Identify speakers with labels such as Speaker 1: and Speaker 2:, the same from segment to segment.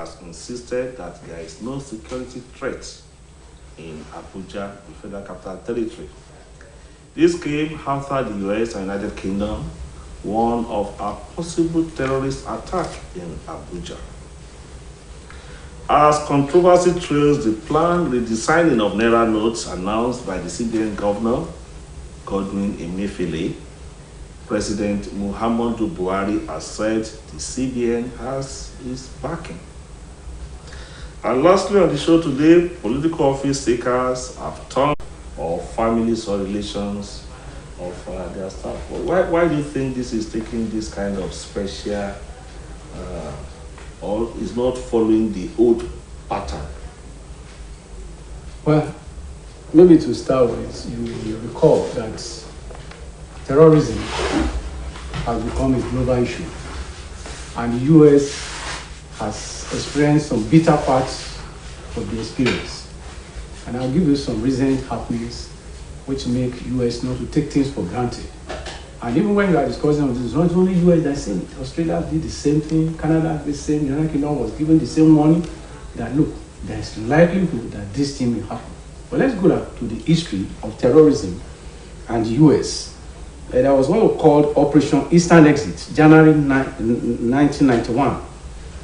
Speaker 1: has insisted that there is no security threat in Abuja, the Federal Capital Territory. This came after the US and United Kingdom warned of a possible terrorist attack in Abuja. As controversy trails the planned redesigning of Naira notes announced by the CBN Governor, Godwin Emefiele, President Muhammadu Buhari has said the CBN has his backing. And lastly on the show today, political office seekers have turned or families or relations of their staff. Why do you think this is taking this kind of special or is not following the old pattern?
Speaker 2: Well, maybe to start with, you recall that terrorism has become a global issue, and the US has experienced some bitter parts of the experience. And I'll give you some recent happenings which make US not to take things for granted. And even when you are discussing this, it's not only US that's saying it. Australia did the same thing, Canada did the same, the United Kingdom was given the same warning that look, there's likelihood that this thing will happen. But let's go back to the history of terrorism and the US. There was what we called Operation Eastern Exit, January 1991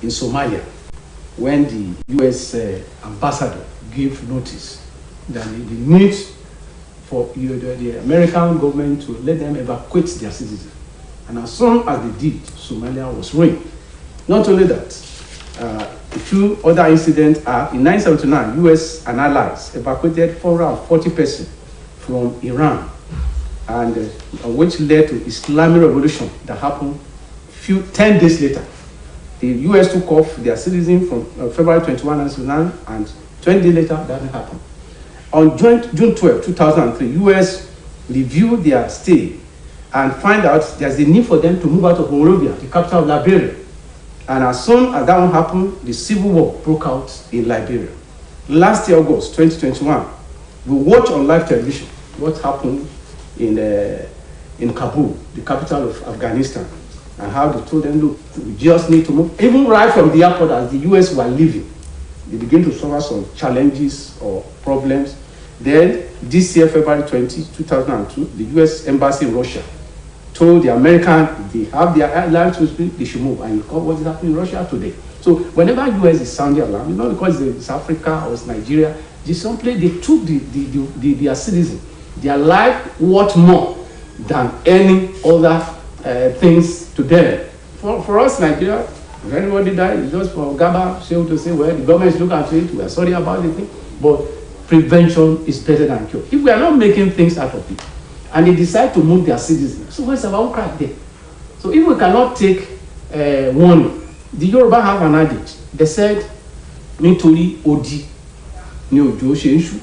Speaker 2: in Somalia, when the US ambassador gave notice that they need for the American government to let them evacuate their citizens. And as soon as they did, Somalia was ruined. Not only that, a few other incidents are in 1979, US and allies evacuated 440 persons from Iran, and which led to Islamic revolution that happened 10 days later. The US took off their citizens from February 21, 1979, and 20 days later that happened. On June 12, 2003, US reviewed their stay and find out there's a need for them to move out of Monrovia, the capital of Liberia. And as soon as that one happened, the civil war broke out in Liberia. Last year, August 2021, we watched on live television what happened in Kabul, the capital of Afghanistan, and how they told them, look, we just need to move. Even right from the airport as the US were leaving, they began to suffer some challenges or problems. Then, this year, February 20, 2002, the US Embassy in Russia told the Americans they have their airlines to speak, they should move. And you call what is happening in Russia today. So whenever US is sounding alarm, not because it's Africa or it's Nigeria, just simply they took their citizens, their life worth more than any other things to them. For us, Nigeria, if anybody dies, it's just for Gaba Shehu to say, well, the government is looking at it, we are sorry about the thing, but prevention is better than cure. If we are not making things out of it, and they decide to move their citizens, so where's our own crack there? So if we cannot take warning, the Yoruba have an adage. They said, Nitori odi ni ojo se nsu,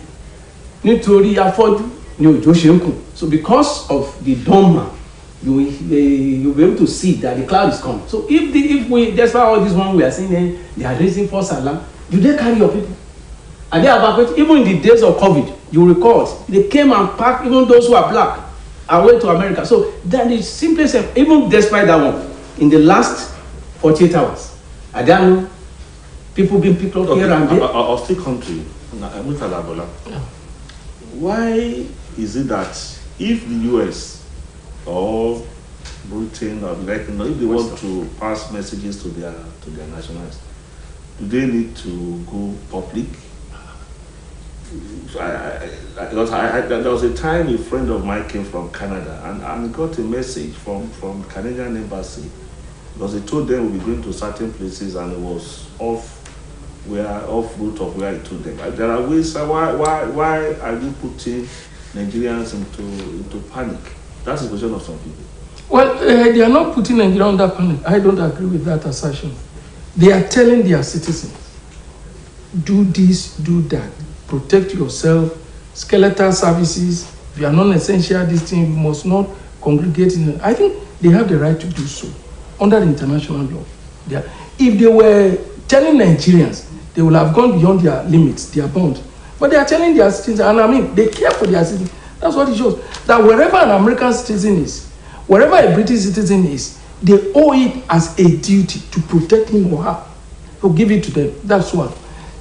Speaker 2: nitori afọ́jú ni ojo se nkun. So because of the dumb man, you'll be able to see that the cloud is coming. So if we, that's why all this one we are saying, they are raising false alarm. Do they carry your people? And they evacuate. Even in the days of COVID, you recall, they came and packed even those who are black away to America. So that is simply said, even despite that one, in the last 48 hours, I don't know, people being picked up here and there.
Speaker 1: I'll still come to you. Why is it that if the US or Britain or United Kingdom, if they want to pass messages to their nationals, do they need to go public? There was a time a friend of mine came from Canada and got a message from Canadian embassy because they told them we'll be going to certain places and it was off route of where I told them. There are ways. Why are you putting Nigerians into panic? That's the question of some people.
Speaker 3: Well, they are not putting Nigeria under panic. I don't agree with that assertion. They are telling their citizens, do this, do that. Protect yourself, skeletal services. If you are non-essential, this thing, you must not congregate in. I think they have the right to do so under the international law. If they were telling Nigerians, they would have gone beyond their limits, their bounds. But they are telling their citizens, and I mean, they care for their citizens. That's what it shows. That wherever an American citizen is, wherever a British citizen is, they owe it as a duty to protect him or her. to give it to them. That's one.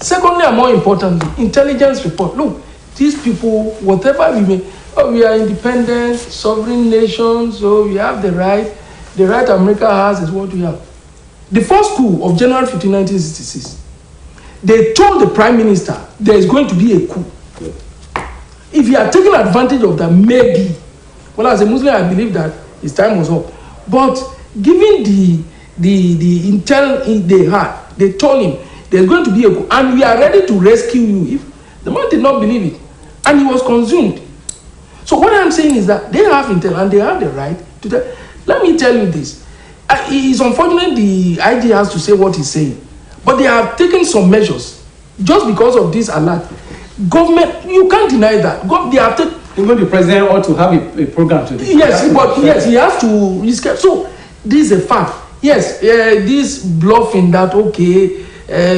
Speaker 3: Secondly, and more importantly, intelligence report. Look, these people, whatever we may, oh, we are independent, sovereign nations, so we have the right. The right America has is what we have. The first coup of January 15, 1966, they told the prime minister there is going to be a coup. If he had taken advantage of that, maybe. Well, as a Muslim, I believe that his time was up. But given the intel they had, they told him there's going to be a coup, and we are ready to rescue you. If the man did not believe it, and he was consumed. So what I'm saying is that they have intel and they have the right to tell. Let me tell you this. It's unfortunate the IG has to say what he's saying, but they have taken some measures just because of this alert. Government, you can't deny that. They have taken.
Speaker 2: Even the president ought to have a program to this.
Speaker 3: Yes, but yes, he has to risk. So this is a fact. Yes, this bluffing that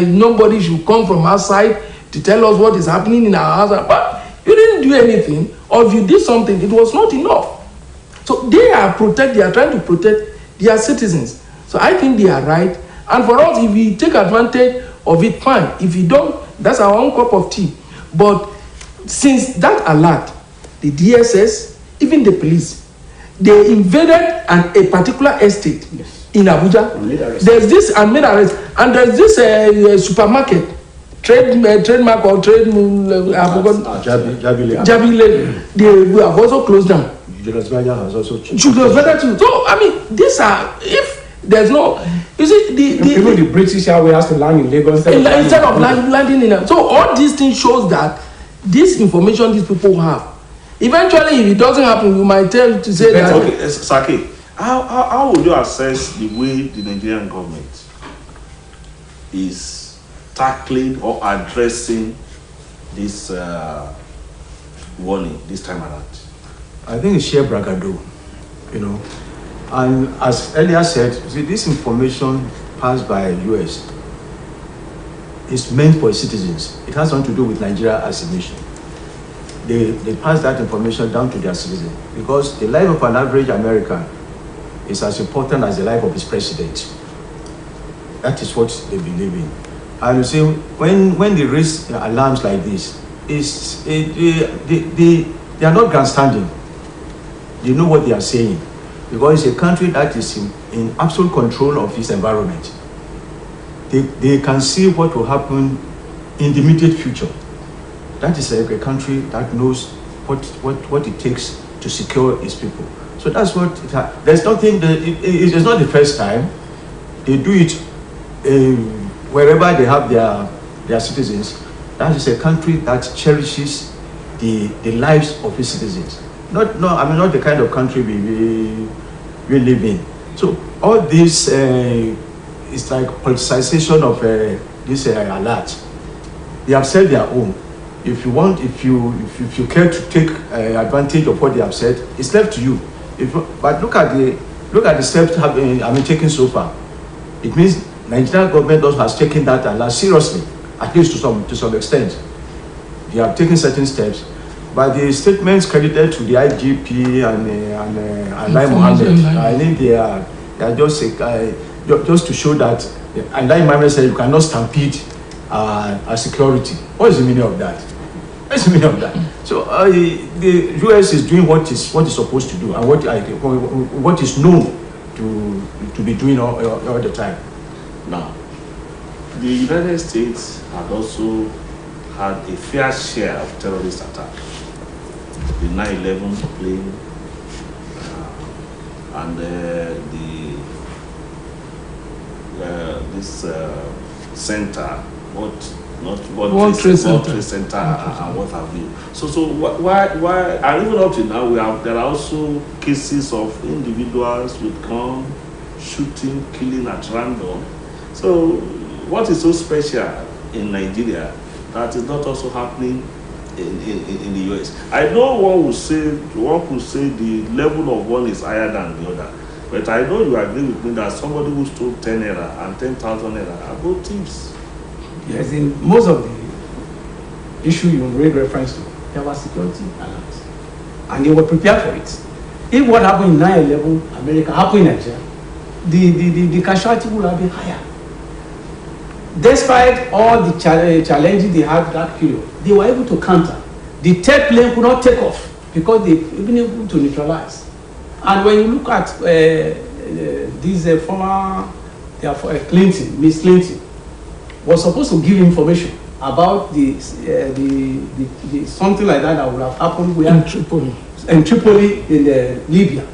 Speaker 3: nobody should come from outside to tell us what is happening in our house, but you didn't do anything, or if you did something, it was not enough. So they are trying to protect their citizens. So I think they are right. And for us, if we take advantage of it, fine. If we don't, that's our own cup of tea. But since that alert, the DSS, even the police, they invaded a particular estate in Abuja. There's this and made arrest, and there's this supermarket, trademark or trade. Jabile. They have also closed down.
Speaker 4: Julius Berger has also changed.
Speaker 3: Julius Berger too. So I mean, these are, if there's no, you see
Speaker 2: the British Airways has to land in Lagos
Speaker 3: instead of landing in. So all these things shows that this information these people have. Eventually, if it doesn't happen, we might tell you to say that.
Speaker 1: Okay, Saki, how would you assess the way the Nigerian government is tackling or addressing this warning this time around?
Speaker 4: I think it's sheer bragado, and as earlier said, see, this information passed by US is meant for citizens. It has nothing to do with Nigeria as a nation. They pass that information down to their citizens because the life of an average American is as important as the life of his president. That is what they believe in. And you see, when they raise alarms like this, they are not grandstanding. They know what they are saying because it's a country that is in absolute control of its environment. They can see what will happen in the immediate future. That is a country that knows what it takes to secure its people. So that's what there's nothing. It's not the first time they do it. Wherever they have their citizens, that is a country that cherishes the lives of its citizens. Not the kind of country we live in. So all this is like politicization of this alert. They have said their own. If you care to take advantage of what they have said, it's left to you. But look at the steps taken so far. It means Nigerian government also has taken that alert seriously, at least to some extent. They have taken certain steps. But the statements credited to the IGP and Lai Mohammed, I think they are just to show that Lai Mohammed said you cannot stampede security. What is the meaning of that? What's the meaning of that? So the US is doing what is supposed to do and what is known to be doing all the time.
Speaker 1: Now, the United States had also had a fair share of terrorist attacks. The 9/11 plane and this center, World Trade Center and what have you. So why and even up to now there are also cases of individuals with gun shooting, killing at random. So what is so special in Nigeria that is not also happening in the US? I know one could say the level of one is higher than the other, but I know you agree with me that somebody who stole 10 naira and 10,000 naira are both thieves.
Speaker 2: Yes, in most of the issue you made reference to, there was security alarms, and they were prepared for it. If what happened in 9/11 America happened in Nigeria, the casualty would have been higher. despite all the challenges they had that period, they were able to counter. The third plane could not take off because they've been able to neutralize. And when you look at this former Clinton, Miss Clinton, was supposed to give information about the something like that would have happened in Tripoli in Libya.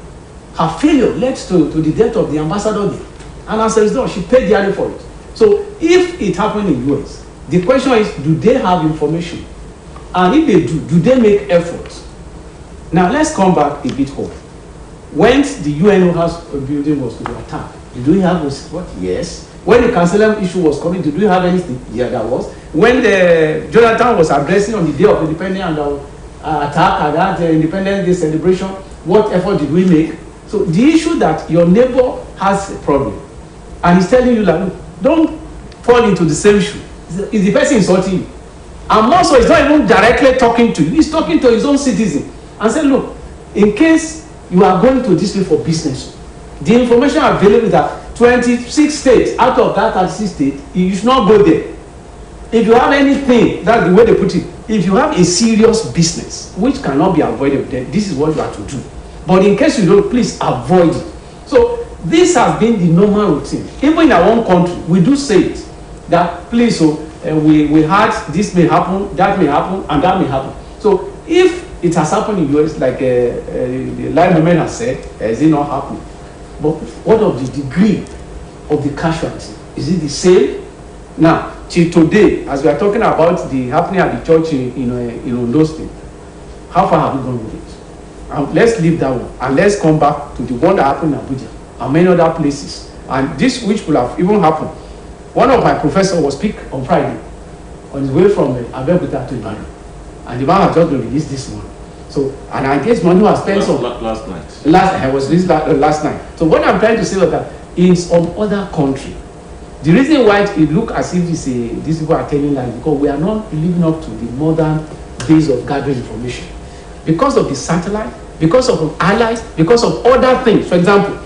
Speaker 2: Her failure led to the death of the ambassador there, and as a result, she paid dearly for it. So, if it happened in the US, the question is, do they have information? And if they do they make efforts? Now, let's come back a bit home. When the UNO House building was to be attacked, did we have what? Yes. When the Cancelem issue was coming, did we have anything? Yeah, there was. When the Jonathan was addressing on the day of independence and the attack at that Independence Day celebration, what effort did we make? So the issue that your neighbor has a problem and he's telling you that, don't fall into the same shoe. Is the person insulting you? And more so, he's not even directly talking to you. He's talking to his own citizen and said, look, in case you are going to this place for business, the information available is that 26 states out of that 36 states, you should not go there. If you have anything, that's the way they put it, if you have a serious business which cannot be avoided, then this is what you have to do. But in case you don't, please avoid it. So this has been the normal routine. Even in our own country, we do say it, that please, we had this may happen, that may happen, and that may happen. So if it has happened in US, like the line woman has said, has it not happened? But what of the degree of the casualty? Is it the same? Now, till today, as we are talking about the happening at the church in Ondo State, how far have we gone with it? And let's leave that one and let's come back to the one that happened in Abuja and many other places. And this, which will have even happened. One of my professors was picked on Friday on his way from Abeokuta to Ibadan, and the man has just been released this morning. So, and I guess money was spent on
Speaker 1: last night.
Speaker 2: I was released last night. So what I'm trying to say is that in some other country, the reason why it look as if these people are telling lies because we are not living up to the modern ways of gathering information. Because of the satellite, because of allies, because of other things. For example,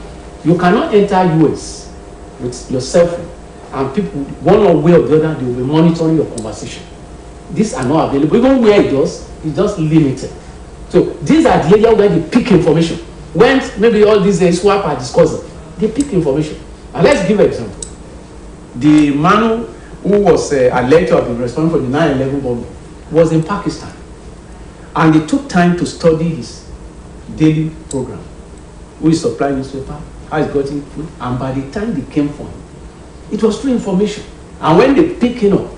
Speaker 2: you cannot enter US with your cell phone and people, one way or the other, they will be monitoring your conversation. These are not available. Even where it does, it's just limited. So these are the areas where they pick information. When maybe all these swap are discussing, they pick information. And let's give an example. The man who was alleged to have been responsible for the 9/11 bombing was in Pakistan. And they took time to study his daily program. Who is supplying newspaper, how he's getting food, and by the time they came for him, it was true information. And when they picked him up,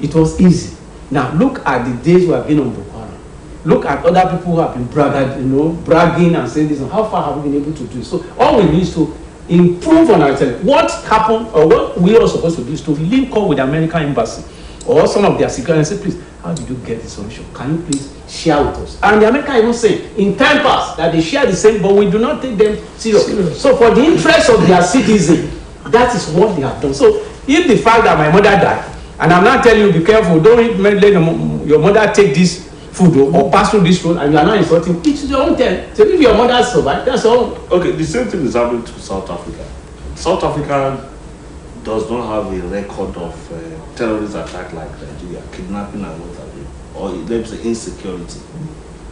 Speaker 2: it was easy. Now look at the days we have been on Boko Haram. Look at other people who have been bragging and saying this. And how far have we been able to do it? So all we need is to improve on ourselves. What happened or what we are supposed to do is to link up with the American embassy or some of their security and say, please, how did you get this solution? Can you please share with us? And the American even say in time past that they share the same, but we do not take them seriously. So for the interest of their citizen, that is what they have done. So if the fact that my mother died, and I'm not telling you, be careful, don't let your mother take this food or pass through this road, and you are not insulting, it's your own turn. So if your mother survived, that's all.
Speaker 1: Okay, the same thing is happening to South Africa. South Africa does not have a record of terrorist attack like Nigeria, kidnapping and what have you, or let's say insecurity.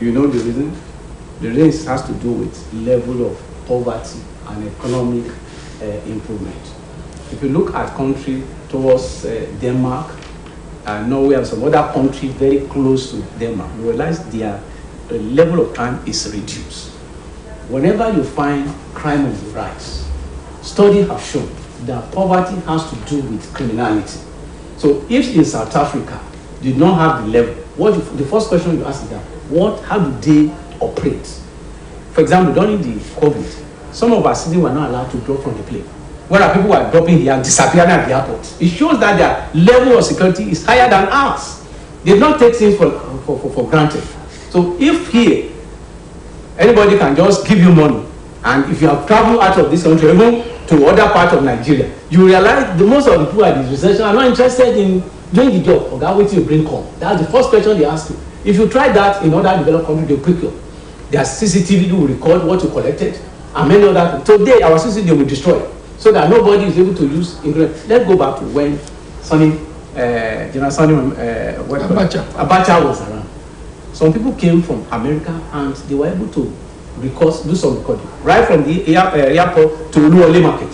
Speaker 2: You know the reason? The reason has to do with level of poverty and economic improvement. If you look at countries towards Denmark, Norway and some other countries very close to Denmark, you realize their level of crime is reduced. Whenever you find crime on the rise, studies have shown that poverty has to do with criminality. So if in South Africa did not have the level, the first question you ask is that, how do they operate? For example, during the COVID, some of our citizens were not allowed to drop from the plane. Where people were dropping here and disappearing at the airport. It shows that their level of security is higher than ours. They don't take things for granted. So if here, anybody can just give you money, and if you have traveled out of this country, even to other parts of Nigeria, you realize the most of the people at this recession are not interested in doing the job. Okay, wait till you bring home. That's the first question they ask you. If you try that in other developed countries, they'll pick you. Their CCTV will record what you collected, and many other things. Today, our CCTV will destroy, so that nobody is able to use English. Let's go back to when General Sonny, Abacha was around. Some people came from America and they were able to do some recording. Right from the airport to Uluwole Market.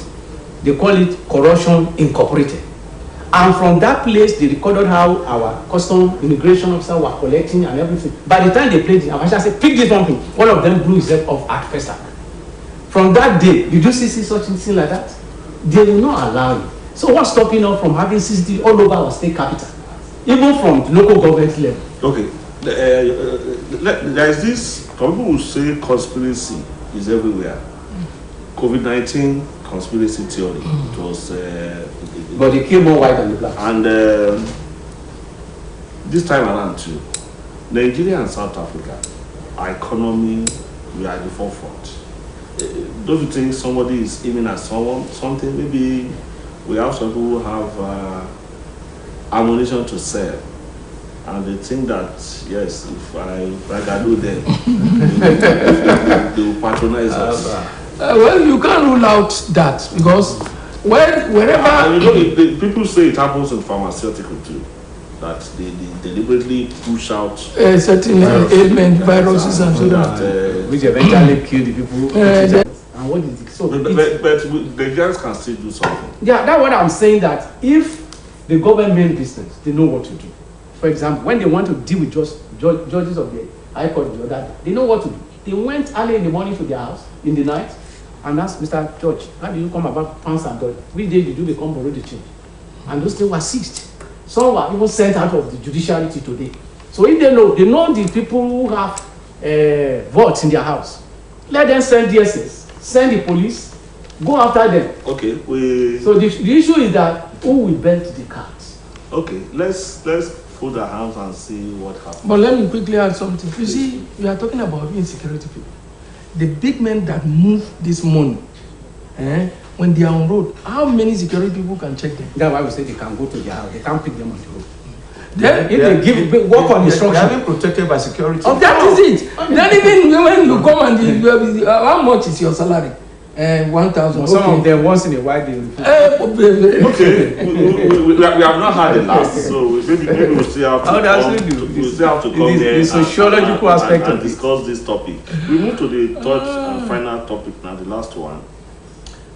Speaker 2: They call it Corruption Incorporated. And from that place, they recorded how our custom immigration officers were collecting and everything. By the time they played it, Abacha said, pick this one thing. One of them blew his head off at first. From that day, did you see such thing like that? They will not allow you. So what's stopping us from having CCTV all over our state capital? Even from the local government level.
Speaker 1: Okay. There is this, some people will say conspiracy is everywhere. COVID-19 conspiracy theory. It was...
Speaker 2: but they came more white than the black.
Speaker 1: And this time around too, Nigeria and South Africa, our economy, we are at the forefront. Don't you think somebody is aiming at something? Maybe we have some people who have ammunition to sell, and they think that yes, if I can do them, they will patronize us.
Speaker 3: Well, you can't rule out that because wherever
Speaker 1: people say it happens in pharmaceutical too, that they deliberately push out
Speaker 3: certain ailment, viruses, and so
Speaker 2: that which eventually kill the people. And what is it? So
Speaker 1: but the guys can still do something.
Speaker 2: Yeah, that's what I'm saying. That if the government business, they know what to do. For example, when they want to deal with judges of the High Court, they know what to do. They went early in the morning to their house in the night and asked Mr. George, how do you come about pounds and dollars? Which day did you become borrow the change? And those things were seized. Some were even sent out of the judiciary today. So if they know the people who have votes in their house. Let them send DSS, send the police, go after them.
Speaker 1: Okay,
Speaker 2: so the issue is that who will bend the cards?
Speaker 1: Okay, let's put our hands and see what happens.
Speaker 3: But let me quickly add something. You see, we are talking about insecurity people. The big men that move this money, when they are on road, how many security people can check them?
Speaker 2: That's why we say they can go to their house. They can't pick them on the road. Then if they work on instruction,
Speaker 4: they are being protected by security.
Speaker 3: Oh, that is it. Then even when you come and how much is your salary? 1,000.
Speaker 2: Some of them once in a while they
Speaker 1: okay, we have not had the last, so maybe we'll still have to come there.
Speaker 2: The sociological aspect
Speaker 1: and discuss this topic. We move to the third and final topic now, the last one.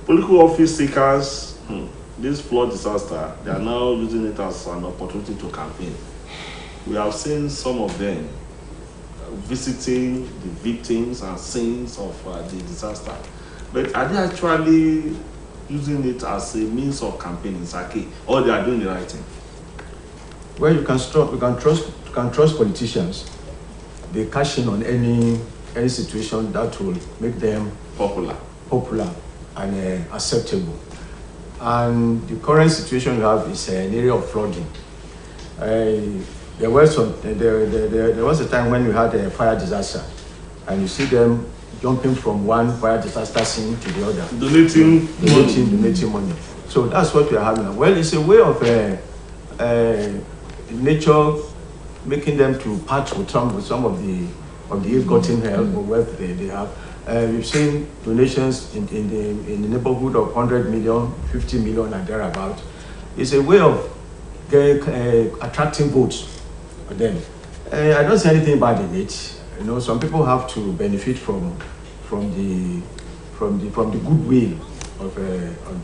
Speaker 1: Political office seekers, this flood disaster, they are now using it as an opportunity to campaign. We have seen some of them visiting the victims and scenes of the disaster. But are they actually using it as a means of campaigning, Sake, or they are doing the right thing?
Speaker 4: Well, you can trust politicians. They cash in on any situation that will make them popular and acceptable. And the current situation you have is an area of flooding. There was a time when we had a fire disaster, and you see them jumping from one fire disaster scene to the other. Donating money. So that's what we are having now. Well, it's a way of nature making them to part with some of the ill-gotten help or wealth they have. We've seen donations in the neighborhood of 100 million, 50 million and thereabout. It's a way of attracting votes for them. I don't see anything bad in it. You know, some people have to benefit from the goodwill of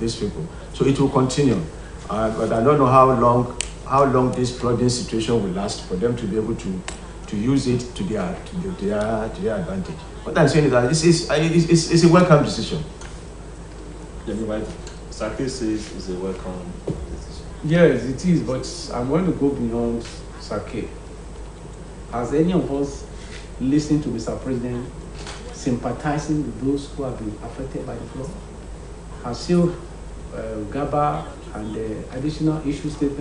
Speaker 4: these people. So it will continue. But I don't know how long this flooding situation will last for them to be able to use it to their advantage. What I'm saying is that it's a welcome decision.
Speaker 1: Sake says it's a welcome decision.
Speaker 2: Yes, it is, but I'm going to go beyond Sake. Has any of us listening to Mr. President sympathizing with those who have been affected by the flood? Has still Gaba and the additional issue statement